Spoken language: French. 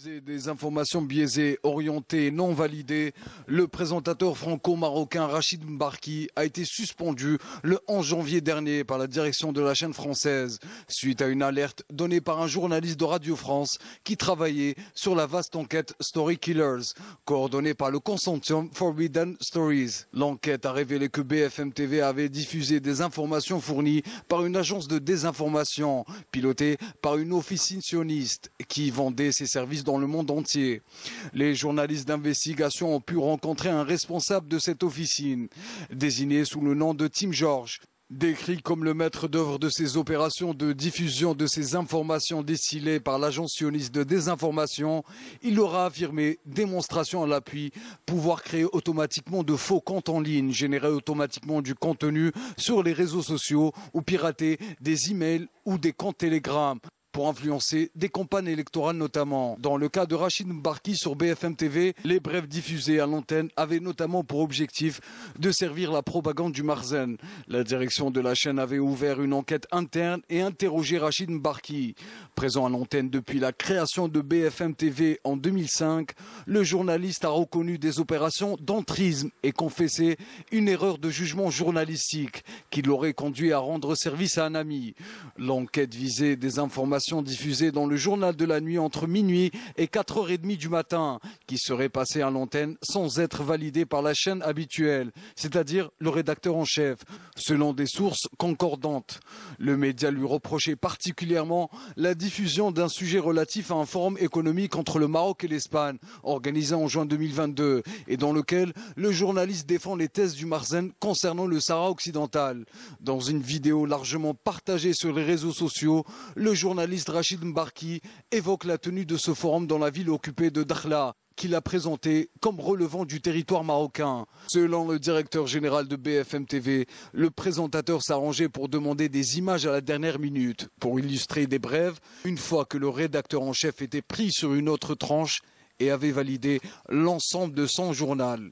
diffuser des informations biaisées, orientées et non validées, le présentateur franco-marocain Rachid Mbarki a été suspendu le 11 janvier dernier par la direction de la chaîne française, suite à une alerte donnée par un journaliste de Radio France qui travaillait sur la vaste enquête Story Killers, coordonnée par le consortium Forbidden Stories. L'enquête a révélé que BFM TV avait diffusé des informations fournies par une agence de désinformation, pilotée par une officine sioniste qui vendait ses services dans le monde entier. Les journalistes d'investigation ont pu rencontrer un responsable de cette officine, désigné sous le nom de Tim George. Décrit comme le maître d'œuvre de ces opérations de diffusion de ces informations distillées par l'agence sioniste de désinformation, il aura affirmé, démonstration à l'appui, pouvoir créer automatiquement de faux comptes en ligne, générer automatiquement du contenu sur les réseaux sociaux ou pirater des emails ou des comptes Telegram pour influencer des campagnes électorales notamment. Dans le cas de Rachid Mbarki sur BFM TV, les brèves diffusées à l'antenne avaient notamment pour objectif de servir la propagande du Marzen. La direction de la chaîne avait ouvert une enquête interne et interrogé Rachid Mbarki. Présent à l'antenne depuis la création de BFM TV en 2005, le journaliste a reconnu des opérations d'entrisme et confessé une erreur de jugement journalistique qui l'aurait conduit à rendre service à un ami. L'enquête visait des informations diffusées dans le journal de la nuit entre minuit et 4h30 du matin, qui seraient passées à l'antenne sans être validées par la chaîne habituelle, c'est-à-dire le rédacteur en chef, selon des sources concordantes. Le média lui reprochait particulièrement la diffusion d'un sujet relatif à un forum économique entre le Maroc et l'Espagne, organisé en juin 2022, et dans lequel le journaliste défend les thèses du Marzen concernant le Sahara occidental. Dans une vidéo largement partagée sur les réseaux sociaux, le journaliste Rachid Mbarki évoque la tenue de ce forum dans la ville occupée de Dakhla, qu'il a présenté comme relevant du territoire marocain. Selon le directeur général de BFM TV, le présentateur s'arrangeait pour demander des images à la dernière minute pour illustrer des brèves, une fois que le rédacteur en chef était pris sur une autre tranche et avait validé l'ensemble de son journal.